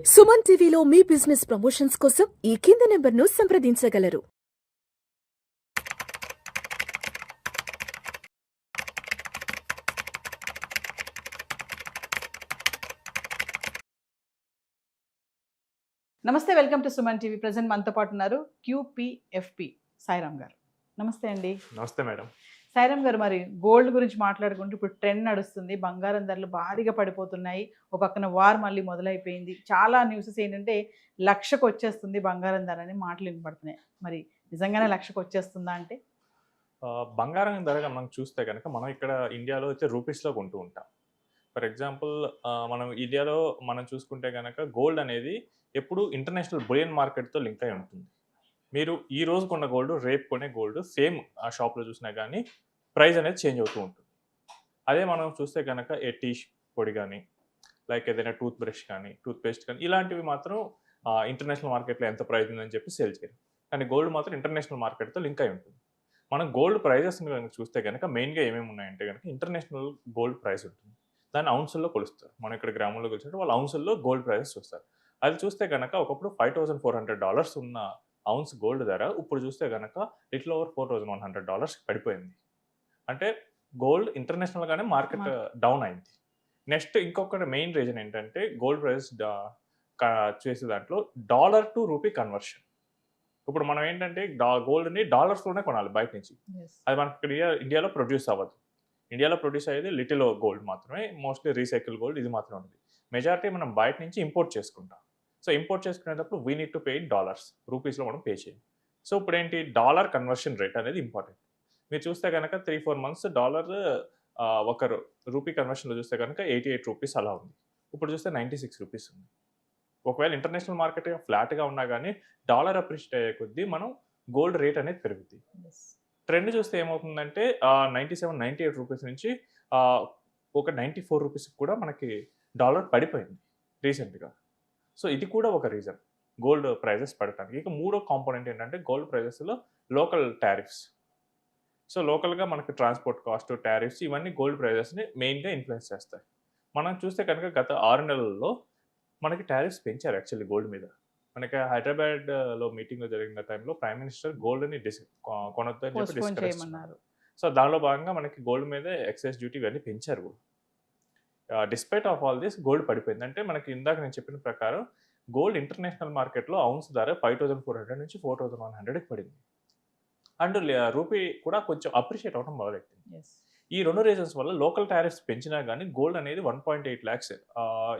సుమన్ టీవీలో మీ business promotions కోసం ఈ కింది నెంబర్ను సంప్రదించగలరు. నమస్తే, welcome to Suman TV. Present మనతో పాటు ఉన్నారు క్యూపీఎఫ్పి సాయిరామ్ గారు. నమస్తే అండి. నమస్తే మేడం. సాయిరామ్ గారు, మరి గోల్డ్ గురించి మాట్లాడుకుంటూ ఇప్పుడు ట్రెండ్ నడుస్తుంది, బంగారం ధరలు భారీగా పడిపోతున్నాయి. ఒక పక్కన వార్ మళ్ళీ మొదలైపోయింది. చాలా న్యూసెస్ ఏంటంటే లక్షకు వచ్చేస్తుంది బంగారం ధర అని మాటలు వినపడుతున్నాయి. మరి నిజంగానే లక్షకు వచ్చేస్తుందా అంటే? బంగారం ధర మనం చూస్తే కనుక మనం ఇక్కడ ఇండియాలో అయితే రూపీస్లో కొంటూ ఉంటాం. ఫర్ ఎగ్జాంపుల్ మనం ఇండియాలో మనం చూసుకుంటే కనుక గోల్డ్ అనేది ఎప్పుడు ఇంటర్నేషనల్ బులియన్ మార్కెట్తో లింక్ అయి ఉంటుంది. మీరు ఈ రోజు కొన్న గోల్డ్ రేపు కొనే గోల్డ్ సేమ్ ఆ షాప్లో చూసినా కానీ ప్రైస్ అనేది చేంజ్ అవుతూ ఉంటుంది. అదే మనం చూస్తే కనుక ఏ టీ పొడి కానీ లైక్ ఏదైనా టూత్ బ్రష్ కానీ టూత్ పేస్ట్ కానీ ఇలాంటివి మాత్రం ఇంటర్నేషనల్ మార్కెట్లో ఎంత ప్రైస్ ఉందని చెప్పి సేల్ చేయరు. కానీ గోల్డ్ మాత్రం ఇంటర్నేషనల్ మార్కెట్తో లింక్ అయి ఉంటుంది. మనం గోల్డ్ ప్రైజెస్ని కనుక చూస్తే కనుక మెయిన్గా ఏమేమి ఉన్నాయంటే కనుక ఇంటర్నేషనల్ గోల్డ్ ప్రైస్ ఉంటుంది. దాన్ని ఔన్సుల్లో కొలుస్తారు. మనం ఇక్కడ గ్రామంలో కొలిచినట్టు వాళ్ళు ఔన్సుల్లో గోల్డ్ ప్రైజెస్ చూస్తారు. అది చూస్తే కనుక ఒకప్పుడు $5,400 ఉన్న ఔన్స్ గోల్డ్ ధర ఇప్పుడు చూస్తే కనుక లిటిల్ ఓవర్ $4,100 పడిపోయింది. అంటే గోల్డ్ ఇంటర్నేషనల్గానే మార్కెట్ డౌన్ అయింది. నెక్స్ట్ ఇంకొకటి మెయిన్ రీజన్ ఏంటంటే గోల్డ్ ప్రైస్ చేసే దాంట్లో డాలర్ టు రూపీ కన్వర్షన్. ఇప్పుడు మనం ఏంటంటే గోల్డ్ని డాలర్స్లోనే కొనాలి బయట నుంచి. అది మనకి ఇక్కడ ఇండియాలో ప్రొడ్యూస్ అవ్వదు. ఇండియాలో ప్రొడ్యూస్ అయ్యేది లిటిల్ గోల్డ్ మాత్రమే, మోస్ట్లీ రీసైకిల్ గోల్డ్ ఇది మాత్రమే ఉంటుంది. మెజారిటీ మనం బయట నుంచి ఇంపోర్ట్ చేసుకుంటాం. సో ఇంపోర్ట్ చేసుకునేటప్పుడు we need to pay in dollars, రూపీస్లో మనం పే చేయాలి. సో ఇప్పుడు ఏంటి డాలర్ కన్వర్షన్ రేట్ అనేది ఇంపార్టెంట్. మీరు చూస్తే కనుక 3-4 మంత్స్ డాలర్ ఒక రూపీ కన్వర్షన్లో చూస్తే కనుక 88 రూపీస్ అలా ఉంది. ఇప్పుడు చూస్తే 96 రూపీస్ ఉంది. ఒకవేళ ఇంటర్నేషనల్ మార్కెట్ ఫ్లాట్గా ఉన్నా కానీ డాలర్ అప్రిషియేట్ అయ్యే కొద్దీ మనం గోల్డ్ రేట్ అనేది పెరుగుతుంది. ట్రెండ్ చూస్తే ఏమవుతుందంటే 97-98 రూపీస్ నుంచి ఒక 94 రూపీస్కి కూడా మనకి డాలర్ పడిపోయింది రీసెంట్గా. సో ఇది కూడా ఒక రీజన్ గోల్డ్ ప్రైజెస్ పడటానికి. ఇక మూడో కాంపోనెంట్ ఏంటంటే గోల్డ్ ప్రైజెస్లో లోకల్ టారిఫ్స్. సో లోకల్గా మనకి ట్రాన్స్పోర్ట్ కాస్ట్, టారిఫ్స్ ఇవన్నీ గోల్డ్ ప్రైజెస్ని మెయిన్గా ఇన్ఫ్లుయెన్స్ చేస్తాయి. మనం చూస్తే కనుక గత 6 నెలల్లో మనకి టారిఫ్స్ పెంచారు యాక్చువల్లీ గోల్డ్ మీద. మనకి హైదరాబాద్లో మీటింగ్లో జరిగిన టైంలో ప్రైమ్ మినిస్టర్ గోల్డ్ని కొనొద్దు అని చెప్పి డిస్కస్ చేస్తున్నారు. సో దానిలో భాగంగా మనకి గోల్డ్ మీద ఎక్సైజ్ డ్యూటీ ఇవన్నీ పెంచారు. Despite of all this gold పడిపోయింది. అంటే మనకి ఇందాక నేను చెప్పిన ప్రకారం గోల్డ్ ఇంటర్నేషనల్ మార్కెట్లో ఔన్స్ ధర 5,400 నుంచి 4,100కి పడింది. అండ్ రూపీ కూడా కొంచెం అప్రిషియేట్ అవ్వడం మొదలెట్టింది. ఈ 2 రీజన్స్ వల్ల లోకల్ టారిఫ్స్ పెంచినా కానీ గోల్డ్ అనేది 1.8 lakhs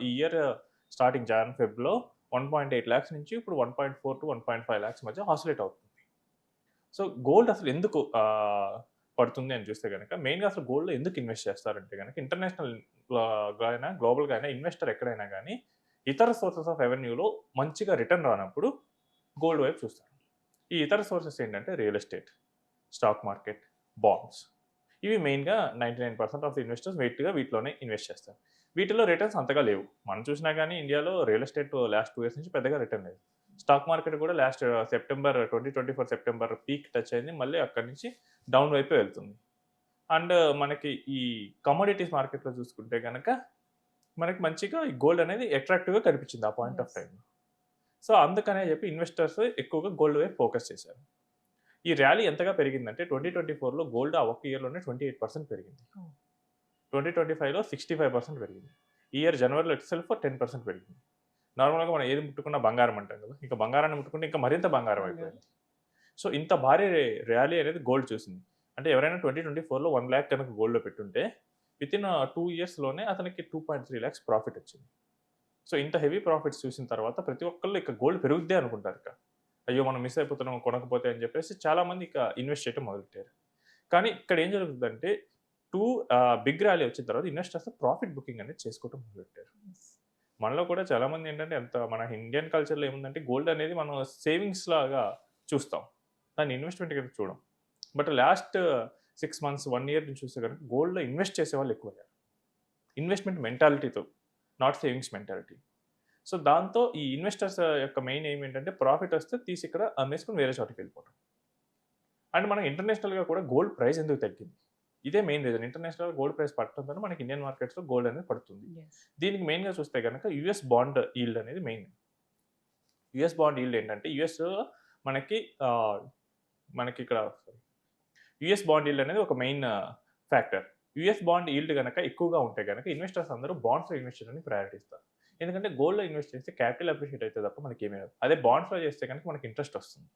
ఈ ఇయర్ స్టార్టింగ్ Jan-Feb 1.8 lakhs నుంచి ఇప్పుడు 1.4 to 1.5 lakhs మధ్య ఆసిలేట్ అవుతుంది. సో గోల్డ్ అసలు ఎందుకు పడుతుంది అని చూస్తే కనుక మెయిన్గా అసలు గోల్డ్లో ఎందుకు ఇన్వెస్ట్ చేస్తారంటే కనుక ఇంటర్నేషనల్గా అయినా గ్లోబల్గా అయినా ఇన్వెస్టర్ ఎక్కడైనా కానీ ఇతర సోర్సెస్ ఆఫ్ రెవెన్యూలో మంచిగా రిటర్న్ రానప్పుడు గోల్డ్ వైపు చూస్తారు. ఈ ఇతర సోర్సెస్ ఏంటంటే real estate, stock market, bonds. ఇవి మెయిన్గా 99% ఆఫ్ ది ఇన్వెస్టర్స్ వీటిలోనే ఇన్వెస్ట్ చేస్తారు. వీటిలో రిటర్న్స్ అంతగా లేవు. మనం చూసినా కానీ ఇండియాలో రియల్ ఎస్టేట్ లాస్ట్ 2 years నుంచి పెద్దగా రిటర్న్ లేదు. స్టాక్ మార్కెట్ కూడా last September 2024 September peak touch అయింది, మళ్ళీ అక్కడి నుంచి డౌన్ వైపే వెళ్తుంది. అండ్ మనకి ఈ కమోడిటీస్ మార్కెట్లో చూసుకుంటే కనుక మనకి మంచిగా ఈ గోల్డ్ అనేది అట్రాక్టివ్గా కనిపించింది ఆ పాయింట్ ఆఫ్ టైంలో. సో అందుకనే చెప్పి ఇన్వెస్టర్స్ ఎక్కువగా గోల్డ్ వైపు ఫోకస్ చేశారు. ఈ ర్యాలీ ఎంతగా పెరిగిందంటే 2024లో గోల్డ్ ఆ ఒక్క ఇయర్లోనే 28% పెరిగింది. 2025లో 65% పెరిగింది. ఈ ఇయర్ జనవరిలో ఇట్సెల్ఫ్ 10% పెరిగింది. నార్మల్గా మనం ఏది ముట్టుకున్నా బంగారం అంటాం కదా, ఇంకా బంగారాన్ని ముట్టుకుంటే ఇంకా మరింత బంగారం అయిపోయింది. సో ఇంత భారీ ర్యాలీ అనేది గోల్డ్ చూసింది. అంటే ఎవరైనా 2024లో 1 lakh కనుక గోల్డ్లో పెట్టుంటే వితిన్ 2 yearsలోనే అతనికి 2.3 lakhs ప్రాఫిట్ వచ్చింది. సో ఇంత హెవీ ప్రాఫిట్స్ చూసిన తర్వాత ప్రతి ఒక్కళ్ళు ఇక గోల్డ్ పెరుగుద్దే అనుకుంటారు. ఇక అయ్యో మనం మిస్ అయిపోతున్నాం కొనకపోతే అని చెప్పేసి చాలామంది ఇక ఇన్వెస్ట్ చేయడం మొదలెట్టారు. కానీ ఇక్కడ ఏం జరుగుతుందంటే బిగ్ ర్యాలీ వచ్చిన తర్వాత ఇన్వెస్టర్స్ ప్రాఫిట్ బుకింగ్ అనేది చేసుకోవడం మొదలెట్టారు. మనలో కూడా చాలామంది ఏంటంటే మన ఇండియన్ కల్చర్లో ఏముందంటే గోల్డ్ అనేది మనం సేవింగ్స్ లాగా చూస్తాం, దాన్ని ఇన్వెస్ట్మెంట్ కింద చూడం. బట్ లాస్ట్ 6 months 1 year నుంచి చూస్తే కనుక గోల్డ్లో ఇన్వెస్ట్ చేసే వాళ్ళు ఎక్కువయ్యారు. ఇన్వెస్ట్మెంట్ మెంటాలిటీతో, నాట్ సేవింగ్స్ మెంటాలిటీ. సో దాంతో ఈ ఇన్వెస్టర్స్ యొక్క మెయిన్ ఎయిమ్ ఏంటంటే ప్రాఫిట్ వస్తే తీసి ఇక్కడ అమ్మేసుకుని వేరే చోటుకి వెళ్ళిపోవడం. అండ్ మనం ఇంటర్నేషనల్గా కూడా గోల్డ్ ప్రైస్ ఎందుకు తగ్గింది, ఇదే main reason. International gold price పడటంతో మనకి ఇండియన్ మార్కెట్స్లో గోల్డ్ అనేది పడుతుంది. దీనికి మెయిన్గా చూస్తే కనుక యుఎస్ బాండ్ ఈల్డ్ అనేది మెయిన్. యుఎస్ బాండ్ ఈల్డ్ ఏంటంటే మనకి మనకి ఇక్కడ యుఎస్ బాండ్ ఈల్డ్ అనేది ఒక main factor. US bond yield కనుక ఎక్కువగా ఉంటే కనుక ఇన్వెస్టర్స్ అందరూ బాండ్స్లో ఇన్వెస్ట్ చేయడానికి ప్రయారిటీ ఇస్తారు. ఎందుకంటే గోల్డ్లో ఇన్వెస్ట్ చేస్తే క్యాపిటల్ అప్రిషియేట్ అవుతుంది తప్ప మనకి ఏమీ రాదు. అదే బాండ్స్లో చేస్తే కనుక మనకి ఇంట్రెస్ట్ వస్తుంది.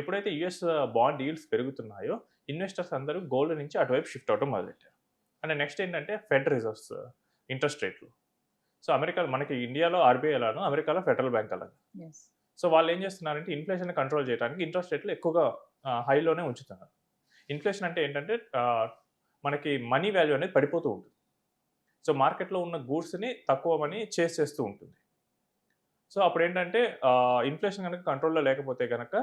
ఎప్పుడైతే యుఎస్ బాండ్ ఈల్డ్స్ పెరుగుతున్నాయో ఇన్వెస్టర్స్ అందరూ గోల్డ్ నుంచి అటువైపు షిఫ్ట్ అవడం మొదలెట్టారు. అండ్ నెక్స్ట్ ఏంటంటే ఫెడ్ రిజర్వ్స్ ఇంట్రెస్ట్ రేట్లు. సో అమెరికా మనకి ఇండియాలో ఆర్బీఐ ఎలానో అమెరికాలో ఫెడరల్ బ్యాంక్ అలాగే. సో వాళ్ళు ఏం చేస్తున్నారంటే ఇన్ఫ్లేషన్ కంట్రోల్ చేయడానికి ఇంట్రెస్ట్ రేట్లు ఎక్కువగా హైలోనే ఉంచుతున్నారు. ఇన్ఫ్లేషన్ అంటే ఏంటంటే మనకి మనీ వాల్యూ అనేది పడిపోతూ ఉంటుంది. సో మార్కెట్లో ఉన్న గూడ్స్ని తక్కువ మనీ చేస్తూ ఉంటుంది. సో అప్పుడు ఏంటంటే ఇన్ఫ్లేషన్ కనుక కంట్రోల్లో లేకపోతే కనుక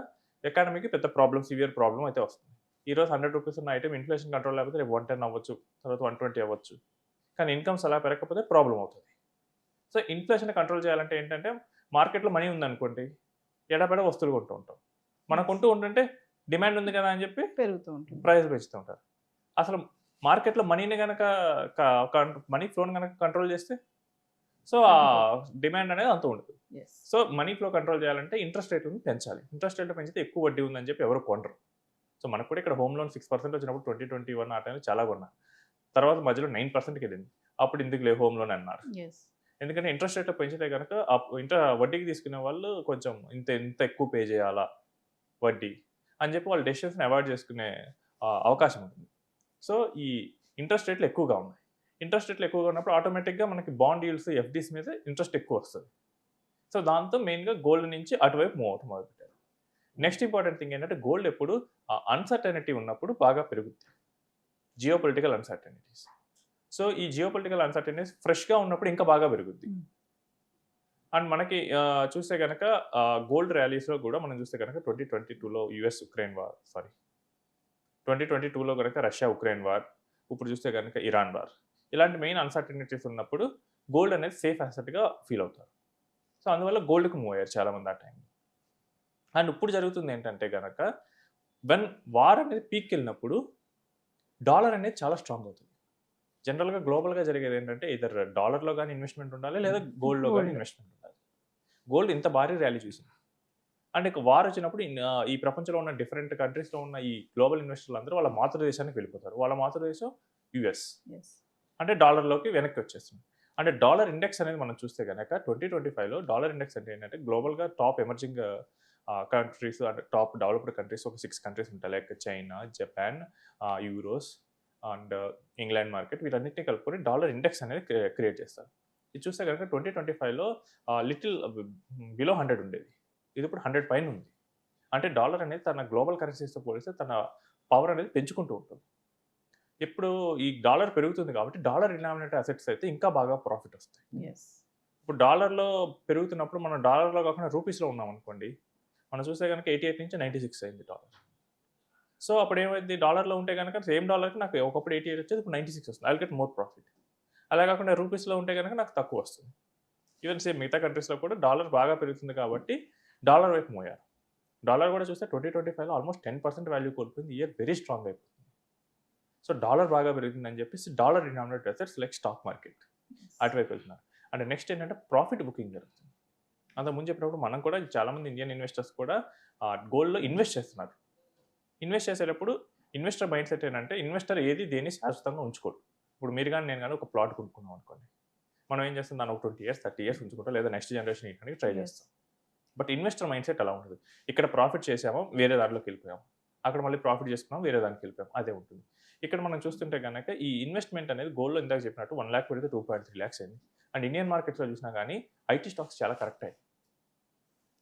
ఎకానమీకి పెద్ద సివియర్ ప్రాబ్లం అయితే వస్తుంది. ఈరోజు 100 రూపీస్ ఉన్న ఐటమ్ ఇన్ఫ్లేషన్ కంట్రోల్ లేకపోతే రేపు 110 అవ్వచ్చు, తర్వాత 120 అవ్వచ్చు. కానీ ఇన్కమ్స్ అలా పెరగకపోతే ప్రాబ్లం అవుతుంది. సో ఇన్ఫ్లేషన్ కంట్రోల్ చేయాలంటే ఏంటంటే మార్కెట్లో మనీ ఉందనుకోండి, ఎడబెడ వస్తువులు కొంటూ ఉంటాం. మనం కొంటూ ఉంటుంటే డిమాండ్ ఉంది కదా అని చెప్పి పెరుగుతూ ఉంటుంది, ప్రైస్ పెంచుతూ ఉంటారు. అసలు మార్కెట్లో మనీని కనుక మనీ ఫ్లోని కనుక కంట్రోల్ చేస్తే సో ఆ డిమాండ్ అనేది అంత ఉండదు. సో మనీ ఫ్లో కంట్రోల్ చేయాలంటే ఇంట్రెస్ట్ రేట్లను పెంచాలి. ఇంట్రెస్ట్ రేట్లు పెంచితే ఎక్కువ వడ్డీ ఉందని చెప్పి ఎవరు కొనరు. సో మనకు కూడా ఇక్కడ హోమ్ లోన్ 6% వచ్చినప్పుడు 2021 ఆ టైంలో చాలా కొన్నా. తర్వాత మధ్యలో 9%కి వెళ్ళింది. అప్పుడు ఇందుకు హోమ్ లోన్ అన్నారు. ఎందుకంటే ఇంట్రెస్ట్ రేట్లు పెంచితే కనుక వడ్డీకి తీసుకునే వాళ్ళు కొంచెం ఇంత ఎక్కువ పే చేయాలా వడ్డీ అని చెప్పి వాళ్ళు డెసిషన్స్ని అవాయిడ్ చేసుకునే అవకాశం ఉంటుంది. సో ఈ ఇంట్రెస్ట్ రేట్లు ఎక్కువగా ఉన్నాయి. ఇంట్రెస్ట్ రేట్లు ఎక్కువగా ఉన్నప్పుడు ఆటోమేటిక్గా మనకి బాండ్ ఈల్డ్స్ ఎఫ్డీస్ మీద ఇంట్రెస్ట్ ఎక్కువ వస్తుంది. సో దాంతో మెయిన్గా గోల్డ్ నుంచి అటువైపు మూవ్ అవటం మొదలుపెట్టారు. నెక్స్ట్ ఇంపార్టెంట్ థింగ్ ఏంటంటే గోల్డ్ ఎప్పుడు అన్సర్టనిటీ ఉన్నప్పుడు బాగా పెరుగుతుంది. Geopolitical uncertainties. సో ఈ జియోపొలిటికల్ అన్సర్టనిటీస్ ఫ్రెష్గా ఉన్నప్పుడు ఇంకా బాగా పెరుగుద్ది. అండ్ మనకి చూస్తే కనుక గోల్డ్ ర్యాలీస్లో కూడా మనం చూస్తే కనుక 2022లో US-Ukraine వార్ 2022లో కనుక రష్యా-ఉక్రెయిన్ వార్, ఇప్పుడు చూస్తే కనుక ఇరాన్ వార్, ఇలాంటి మెయిన్ అన్సర్టనిటీస్ ఉన్నప్పుడు గోల్డ్ అనేది సేఫ్ అసెట్గా ఫీల్ అవుతారు. సో అందువల్ల గోల్డ్కి మూవ్ అయ్యారు చాలామంది ఆ టైంలో. అండ్ ఇప్పుడు జరుగుతుంది ఏంటంటే కనుక వెన్ వార్ అనేది పీక్ వెళ్ళినప్పుడు డాలర్ అనేది చాలా స్ట్రాంగ్ అవుతుంది. జనరల్గా గ్లోబల్గా జరిగేది ఏంటంటే ఇద్దరు డాలర్లో కానీ ఇన్వెస్ట్మెంట్ ఉండాలి, లేదా గోల్డ్లో కానీ ఇన్వెస్ట్మెంట్ ఉండాలి. గోల్డ్ ఇంత భారీ ర్యాలీ చూసింది. అంటే వార్ వచ్చినప్పుడు ఈ ప్రపంచంలో ఉన్న డిఫరెంట్ కంట్రీస్లో ఉన్న ఈ గ్లోబల్ ఇన్వెస్టర్లు అందరూ వాళ్ళ మాతృదేశానికి వెళ్ళిపోతారు. వాళ్ళ మాతృదేశం యుఎస్. అంటే డాలర్లోకి వెనక్కి వచ్చేస్తుంది. అంటే డాలర్ ఇండెక్స్ అనేది మనం చూస్తే కనుక 2025లో డాలర్ ఇండెక్స్ అంటే ఏంటంటే గ్లోబల్గా టాప్ ఎమర్జింగ్ కంట్రీస్ అంటే టాప్ డెవలప్డ్ కంట్రీస్ ఒక 6 కంట్రీస్ ఉంటాయి. Like China, Japan, euros and England market, వీటన్నిటిని కలుపుకొని డాలర్ ఇండెక్స్ అనేది క్రియేట్ చేస్తారు. ఇది చూస్తే కనుక 2025లో లిటిల్ బిలో 100 ఉండేది. ఇది ఇప్పుడు 100 పైన ఉంది. అంటే డాలర్ అనేది తన గ్లోబల్ కరెన్సీస్తో పోలిస్తే తన పవర్ అనేది పెంచుకుంటూ ఉంటుంది. ఇప్పుడు ఈ డాలర్ పెరుగుతుంది కాబట్టి డాలర్ డినామినేటెడ్ అసెట్స్ అయితే ఇంకా బాగా ప్రాఫిట్ వస్తాయి. ఇప్పుడు డాలర్లో పెరుగుతున్నప్పుడు మనం డాలర్లో కాకుండా రూపీస్లో ఉన్నాం అనుకోండి, మనం చూస్తే కనుక 88 నుంచి 96 అయింది డాలర్. సో అప్పుడు ఏమైంది, డాలర్లో ఉంటే కనుక సేమ్ డాలర్కి నాకు ఒకప్పుడు 88 వచ్చేది, ఇప్పుడు 96 వస్తుంది. I will get more profit. అలా కాకుండా రూపీస్లో ఉంటే కనుక నాకు తక్కువ వస్తుంది. ఈవెన్ సేమ్ మిగతా కంట్రీస్లో కూడా డాలర్ బాగా పెరుగుతుంది కాబట్టి డాలర్ వైపు మోయారు. డాలర్ కూడా చూస్తే 2025లో ఆల్మోస్ట్ 10% వాల్యూ కోల్పోయింది. ఇయర్ వెరీ స్ట్రాంగ్ అయిపోతుంది. సో డాలర్ బాగా పెరుగుతుందని చెప్పేసి dollar denominated assets like stock market అటువైపు వెళ్తున్నారు. అండ్ నెక్స్ట్ ఏంటంటే ప్రాఫిట్ బుకింగ్ జరుగుతుంది. అంతకుముందు చెప్పినప్పుడు మనం కూడా చాలామంది ఇండియన్ ఇన్వెస్టర్స్ కూడా గోల్డ్లో ఇన్వెస్ట్ చేస్తున్నారు. ఇన్వెస్ట్ చేసేటప్పుడు ఇన్వెస్టర్ మైండ్ సెట్ ఏంటంటే ఇన్వెస్టర్ ఏది దేన్ని శాశ్వతంగా ఉంచుకోడు. ఇప్పుడు మీరు కానీ నేను కానీ ఒక ప్లాట్ కొనుక్కున్నాం అనుకోండి, మనం ఏం చేస్తాం, దాన్ని ఒక 20 years 30 years ఉంచుకుంటాం, లేదా నెక్స్ట్ జనరేషన్ ఇవ్వడానికి ట్రై చేస్తాం. బట్ ఇన్వెస్టర్ మైండ్ సెట్ అలా ఉండదు. ఇక్కడ ప్రాఫిట్ చేసామో వేరే దాంట్లోకి వెళ్ళిపోయాము, అక్కడ మళ్ళీ ప్రాఫిట్ చేసుకున్నాం వేరే దానికి వెళ్ళిపోయాం, అదే ఉంటుంది. ఇక్కడ మనం చూస్తుంటే కనుక ఈ ఇన్వెస్ట్మెంట్ అనేది గోల్డ్లో ఇందాక చెప్పినట్టు 1 lakh పెడితే 2.3 lakhs అయింది. అండ్ ఇండియన్ మార్కెట్స్లో చూసినా కానీ ఐటీ స్టాక్స్ చాలా కరెక్ట్ అయ్యాయి.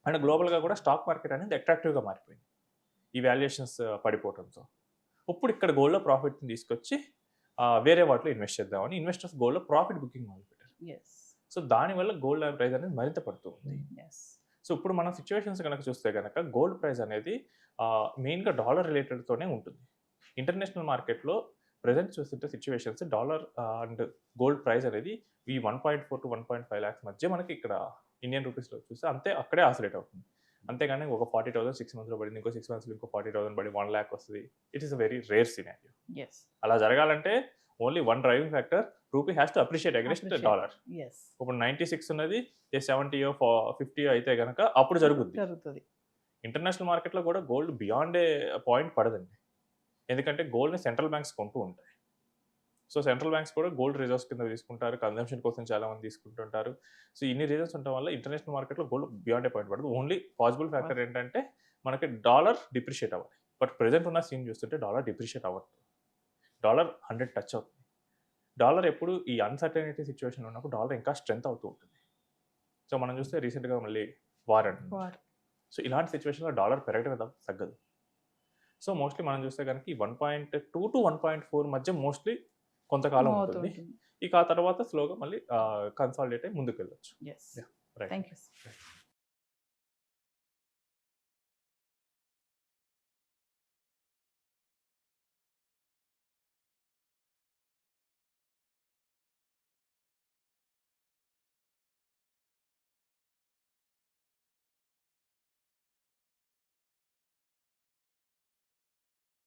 అండ్ గ్లోబల్గా కూడా స్టాక్ మార్కెట్ అనేది అట్రాక్టివ్గా మారిపోయింది ఈ వాల్యుయేషన్స్ పడిపోవడంతో. ఇప్పుడు ఇక్కడ గోల్డ్లో ప్రాఫిట్ని తీసుకొచ్చి వేరే వాటిలో ఇన్వెస్ట్ చేద్దామని ఇన్వెస్టర్స్ గోల్డ్లో ప్రాఫిట్ బుకింగ్ మొదలుపెట్టారు. సో దానివల్ల గోల్డ్ ప్రైస్ అనేది మరింత పడుతుంది. సో ఇప్పుడు మనం సిచ్యువేషన్స్ కనుక చూస్తే కనుక గోల్డ్ ప్రైస్ అనేది మెయిన్గా డాలర్ రిలేటెడ్తోనే ఉంటుంది. ఇంటర్నేషనల్ మార్కెట్లో ప్రజెంట్ చూస్తుంటే situations dollar and gold price అనేది ఈ 1.4 to 1.5 lakhs మధ్య మనకి ఇక్కడ ఇండియన్ రూపీస్లో చూస్తే అంతే అక్కడే ఆసిలేట్ అవుతుంది. అంతేగాని ఒక 40,000 6 మంత్స్లో పడింది, ఇంకో 6 మంత్స్లో ఇంకో 40,000 పడి 1 lakh వస్తుంది. It is a very rare scenario. Yes అలా జరగాలంటే only one driving factor, rupee has to appreciate against dollar. Yes ఇప్పుడు 96 ఉన్నది 70 50 అయితే కనుక అప్పుడు జరుగుద్ది. జరుగుతుంది. ఇంటర్నేషనల్ మార్కెట్లో కూడా గోల్డ్ బియాండ్ ఏ పాయింట్ పడదండి, ఎందుకంటే గోల్డ్ని సెంట్రల్ బ్యాంక్స్ కొంటూ ఉంటాయి. సో సెంట్రల్ బ్యాంక్స్ కూడా గోల్డ్ రిజర్వ్స్ కింద తీసుకుంటారు, కన్జంప్షన్ కోసం చాలా మంది తీసుకుంటుంటారు. సో ఇన్ని రీజన్స్ ఉండటం వల్ల ఇంటర్నేషనల్ మార్కెట్లో గోల్డ్ బియాండ్ ఏ పాయింట్ పడదు. ఓన్లీ పాసిబుల్ ఫ్యాక్టర్ ఏంటంటే మనకి డాలర్ డిప్రిషియేట్ అవ్వాలి. బట్ ప్రెజెంట్ ఉన్న సీన్ చూస్తుంటే డాలర్ డిప్రిషియేట్ అవ్వదు, డాలర్ 100 టచ్ అవుతుంది. డాలర్ ఎప్పుడు ఈ అన్సర్టనిటీ సిచ్యువేషన్ ఉన్నప్పుడు డాలర్ ఇంకా స్ట్రెంత్ అవుతూ ఉంటుంది. సో మనం చూస్తే రీసెంట్గా మళ్ళీ వార్ అంటుంది. సో ఇలాంటి సిచ్యువేషన్లో డాలర్ పెరగడం తగ్గదు. సో మోస్ట్లీ మనం చూస్తే కనుక ఈ 1.2 to 1.4 మధ్య మోస్ట్లీ కొంతకాలం ఉంటుంది. ఇక ఆ తర్వాత స్లోగా మళ్ళీ కన్సాలిడేట్ అయి ముందుకు వెళ్ళొచ్చు. Yes right. Thank you.